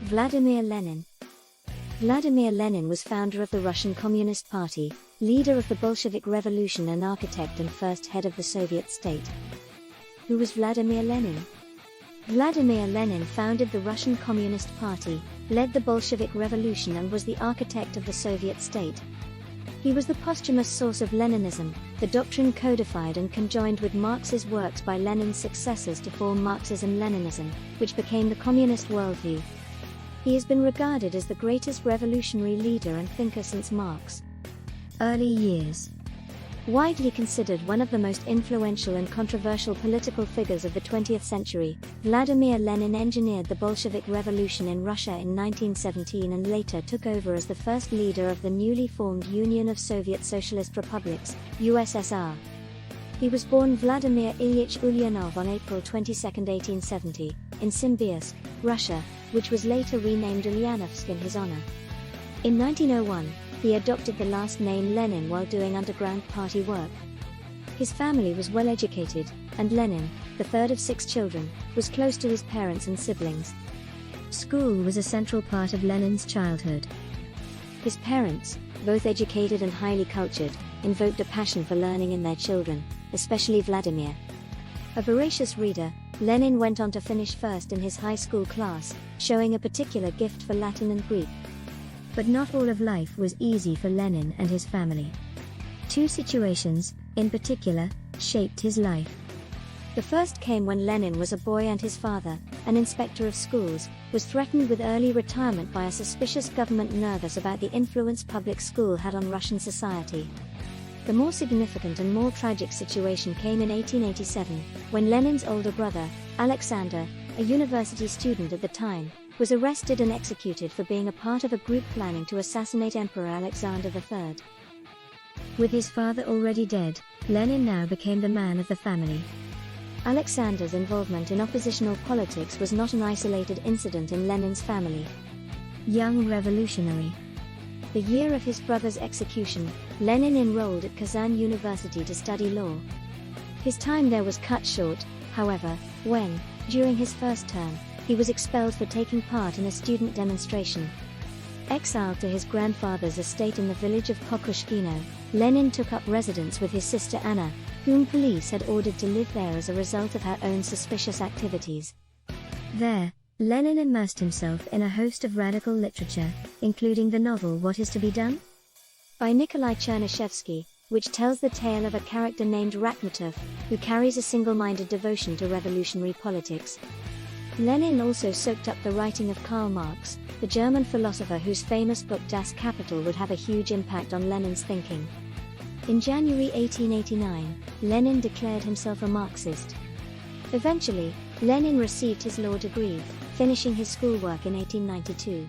Vladimir Lenin. Vladimir Lenin was founder of the Russian Communist Party, leader of the Bolshevik Revolution and architect and first head of the Soviet state. Who was Vladimir Lenin? Vladimir Lenin founded the Russian Communist Party, led the Bolshevik Revolution and was the architect of the Soviet state. He was the posthumous source of Leninism, the doctrine codified and conjoined with Marx's works by Lenin's successors to form Marxism-Leninism, which became the communist worldview. He has been regarded as the greatest revolutionary leader and thinker since Marx. Early years. Widely considered one of the most influential and controversial political figures of the 20th century, Vladimir Lenin engineered the Bolshevik Revolution in Russia in 1917 and later took over as the first leader of the newly formed Union of Soviet Socialist Republics, USSR. He was born Vladimir Ilyich Ulyanov on April 22, 1870, in Simbirsk, Russia, which was later renamed Ulyanovsk in his honor. In 1901, he adopted the last name Lenin while doing underground party work. His family was well educated, and Lenin, the third of 6 children, was close to his parents and siblings. School was a central part of Lenin's childhood. His parents, both educated and highly cultured, invoked a passion for learning in their children, especially Vladimir. A voracious reader, Lenin went on to finish first in his high school class, showing a particular gift for Latin and Greek. But not all of life was easy for Lenin and his family. 2 situations, in particular, shaped his life. The first came when Lenin was a boy and his father, an inspector of schools, was threatened with early retirement by a suspicious government nervous about the influence public school had on Russian society. The more significant and more tragic situation came in 1887, when Lenin's older brother, Alexander, a university student at the time, was arrested and executed for being a part of a group planning to assassinate Emperor Alexander III. With his father already dead, Lenin now became the man of the family. Alexander's involvement in oppositional politics was not an isolated incident in Lenin's family. Young revolutionary. The year of his brother's execution, Lenin enrolled at Kazan University to study law. His time there was cut short, however, when, during his first term, he was expelled for taking part in a student demonstration. Exiled to his grandfather's estate in the village of Pokushkino, Lenin took up residence with his sister Anna, whom police had ordered to live there as a result of her own suspicious activities. There, Lenin immersed himself in a host of radical literature, including the novel What Is to Be Done? By Nikolai Chernyshevsky, which tells the tale of a character named Rakhmatov, who carries a single-minded devotion to revolutionary politics. Lenin also soaked up the writing of Karl Marx, the German philosopher whose famous book Das Kapital would have a huge impact on Lenin's thinking. In January 1889, Lenin declared himself a Marxist. Eventually, Lenin received his law degree, finishing his schoolwork in 1892.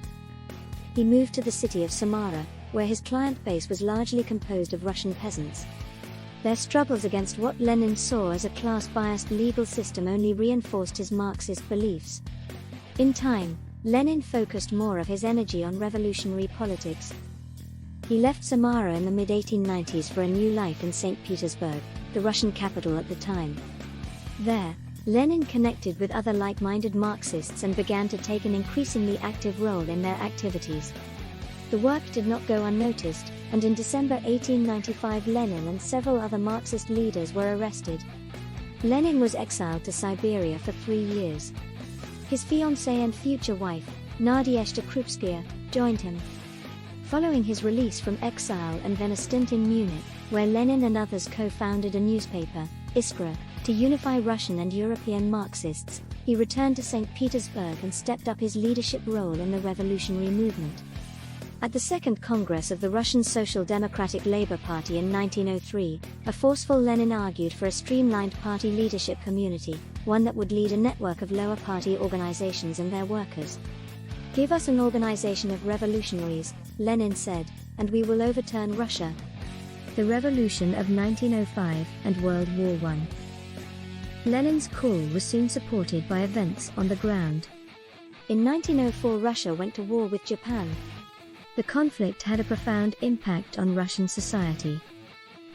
He moved to the city of Samara, where his client base was largely composed of Russian peasants. Their struggles against what Lenin saw as a class-biased legal system only reinforced his Marxist beliefs. In time, Lenin focused more of his energy on revolutionary politics. He left Samara in the mid-1890s for a new life in St. Petersburg, the Russian capital at the time. There, Lenin connected with other like-minded Marxists and began to take an increasingly active role in their activities. The work did not go unnoticed, and in December 1895 Lenin and several other Marxist leaders were arrested. Lenin was exiled to Siberia for 3 years. His fiancée and future wife, Nadezhda Krupskaya, joined him. Following his release from exile and then a stint in Munich, where Lenin and others co-founded a newspaper, Iskra, to unify Russian and European Marxists, he returned to St. Petersburg and stepped up his leadership role in the revolutionary movement. At the Second Congress of the Russian Social Democratic Labour Party in 1903, a forceful Lenin argued for a streamlined party leadership community, one that would lead a network of lower party organizations and their workers. "Give us an organization of revolutionaries," Lenin said, "and we will overturn Russia." The Revolution of 1905 and World War I. Lenin's call was soon supported by events on the ground. In 1904 Russia went to war with Japan. The conflict had a profound impact on Russian society.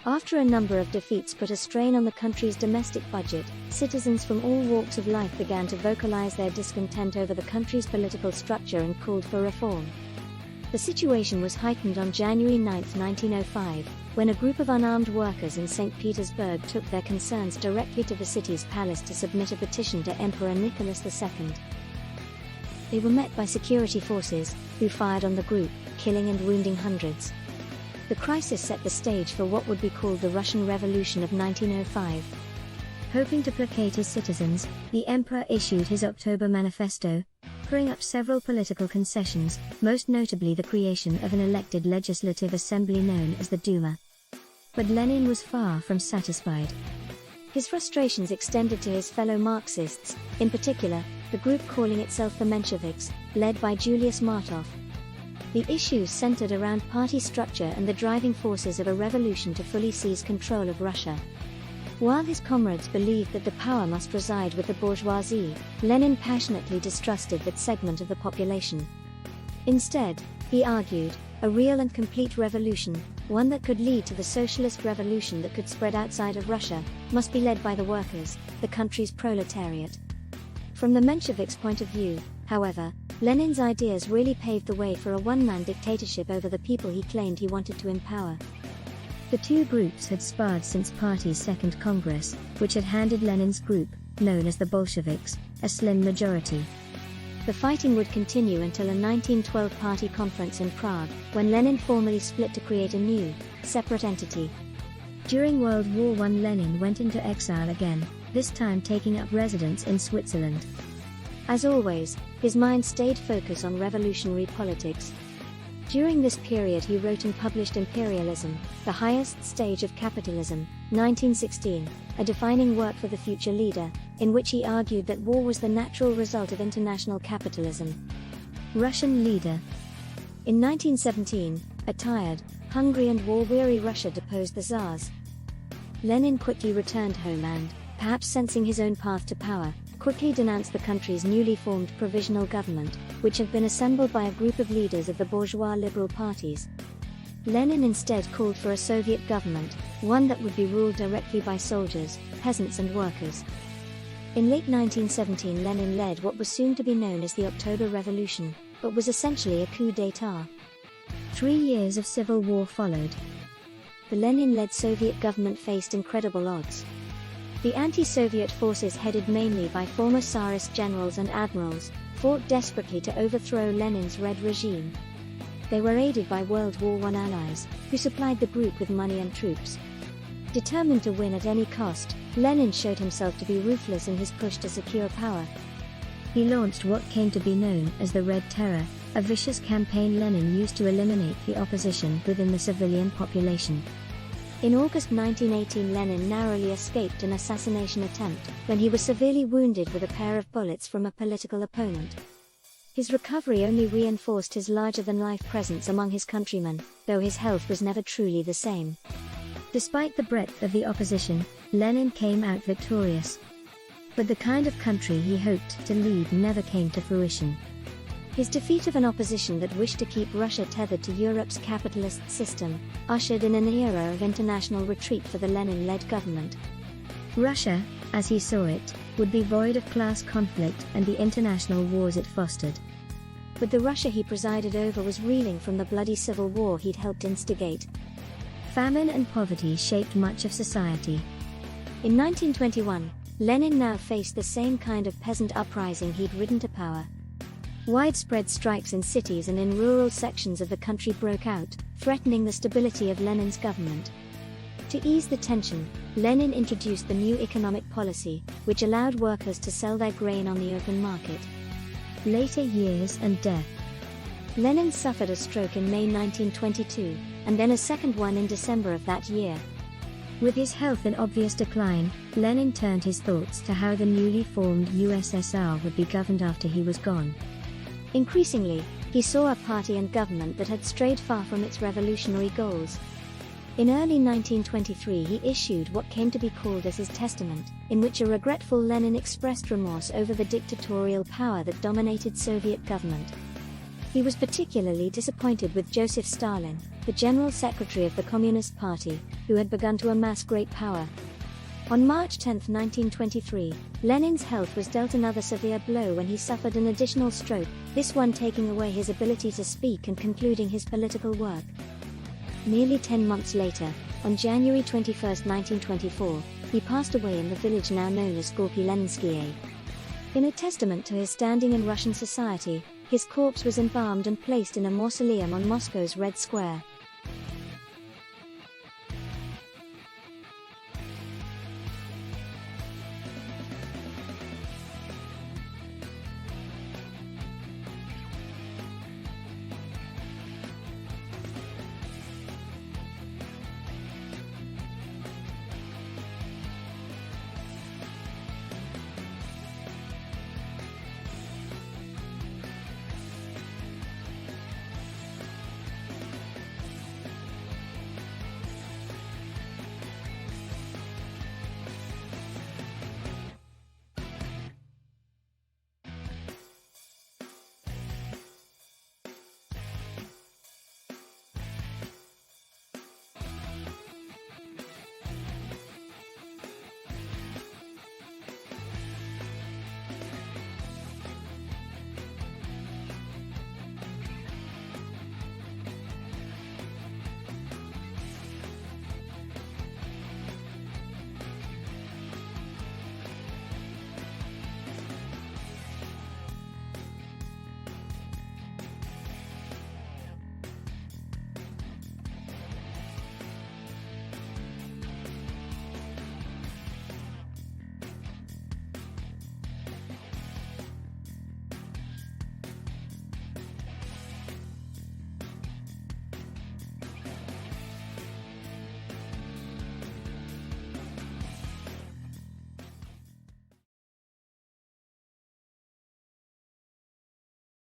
After a number of defeats put a strain on the country's domestic budget, citizens from all walks of life began to vocalize their discontent over the country's political structure and called for reform. The situation was heightened on January 9, 1905, when a group of unarmed workers in St. Petersburg took their concerns directly to the city's palace to submit a petition to Emperor Nicholas II. They were met by security forces, who fired on the group, killing and wounding hundreds. The crisis set the stage for what would be called the Russian Revolution of 1905. Hoping to placate his citizens, the emperor issued his October Manifesto, offering up several political concessions, most notably the creation of an elected legislative assembly known as the Duma. But Lenin was far from satisfied. His frustrations extended to his fellow Marxists, in particular, the group calling itself the Mensheviks, led by Julius Martov. The issues centered around party structure and the driving forces of a revolution to fully seize control of Russia. While his comrades believed that the power must reside with the bourgeoisie, Lenin passionately distrusted that segment of the population. Instead, he argued, a real and complete revolution, one that could lead to the socialist revolution that could spread outside of Russia, must be led by the workers, the country's proletariat. From the Mensheviks' point of view, however, Lenin's ideas really paved the way for a one-man dictatorship over the people he claimed he wanted to empower. The two groups had sparred since party's Second Congress, which had handed Lenin's group, known as the Bolsheviks, a slim majority. The fighting would continue until a 1912 party conference in Prague, when Lenin formally split to create a new, separate entity. During World War I, Lenin went into exile again, this time taking up residence in Switzerland. As always, his mind stayed focused on revolutionary politics. During this period he wrote and published Imperialism, the Highest Stage of Capitalism, 1916, a defining work for the future leader, in which he argued that war was the natural result of international capitalism. Russian leader. In 1917, a tired, hungry and war-weary Russia deposed the Tsars. Lenin quickly returned home and, perhaps sensing his own path to power, quickly denounced the country's newly formed provisional government, which had been assembled by a group of leaders of the bourgeois liberal parties. Lenin instead called for a Soviet government, one that would be ruled directly by soldiers, peasants and workers. In late 1917, Lenin led what was soon to be known as the October Revolution, but was essentially a coup d'état. 3 years of civil war followed. The Lenin-led Soviet government faced incredible odds. The anti-Soviet forces, headed mainly by former Tsarist generals and admirals, fought desperately to overthrow Lenin's Red regime. They were aided by World War I allies, who supplied the group with money and troops. Determined to win at any cost, Lenin showed himself to be ruthless in his push to secure power. He launched what came to be known as the Red Terror, a vicious campaign Lenin used to eliminate the opposition within the civilian population. In August 1918, Lenin narrowly escaped an assassination attempt, when he was severely wounded with a pair of bullets from a political opponent. His recovery only reinforced his larger-than-life presence among his countrymen, though his health was never truly the same. Despite the breadth of the opposition, Lenin came out victorious. But the kind of country he hoped to lead never came to fruition. His defeat of an opposition that wished to keep Russia tethered to Europe's capitalist system ushered in an era of international retreat for the Lenin-led government. Russia, as he saw it, would be void of class conflict and the international wars it fostered. But the Russia he presided over was reeling from the bloody civil war he'd helped instigate. Famine and poverty shaped much of society. In 1921, Lenin now faced the same kind of peasant uprising he'd ridden to power. Widespread strikes in cities and in rural sections of the country broke out, threatening the stability of Lenin's government. To ease the tension, Lenin introduced the new economic policy, which allowed workers to sell their grain on the open market. Later years and death. Lenin suffered a stroke in May 1922, and then a second one in December of that year. With his health in obvious decline, Lenin turned his thoughts to how the newly formed USSR would be governed after he was gone. Increasingly, he saw a party and government that had strayed far from its revolutionary goals. In early 1923 he issued what came to be called as his testament, in which a regretful Lenin expressed remorse over the dictatorial power that dominated Soviet government. He was particularly disappointed with Joseph Stalin, the General Secretary of the Communist Party, who had begun to amass great power. On March 10, 1923, Lenin's health was dealt another severe blow when he suffered an additional stroke, this one taking away his ability to speak and concluding his political work. Nearly 10 months later, on January 21, 1924, he passed away in the village now known as Gorky Leninskye. In a testament to his standing in Russian society, his corpse was embalmed and placed in a mausoleum on Moscow's Red Square.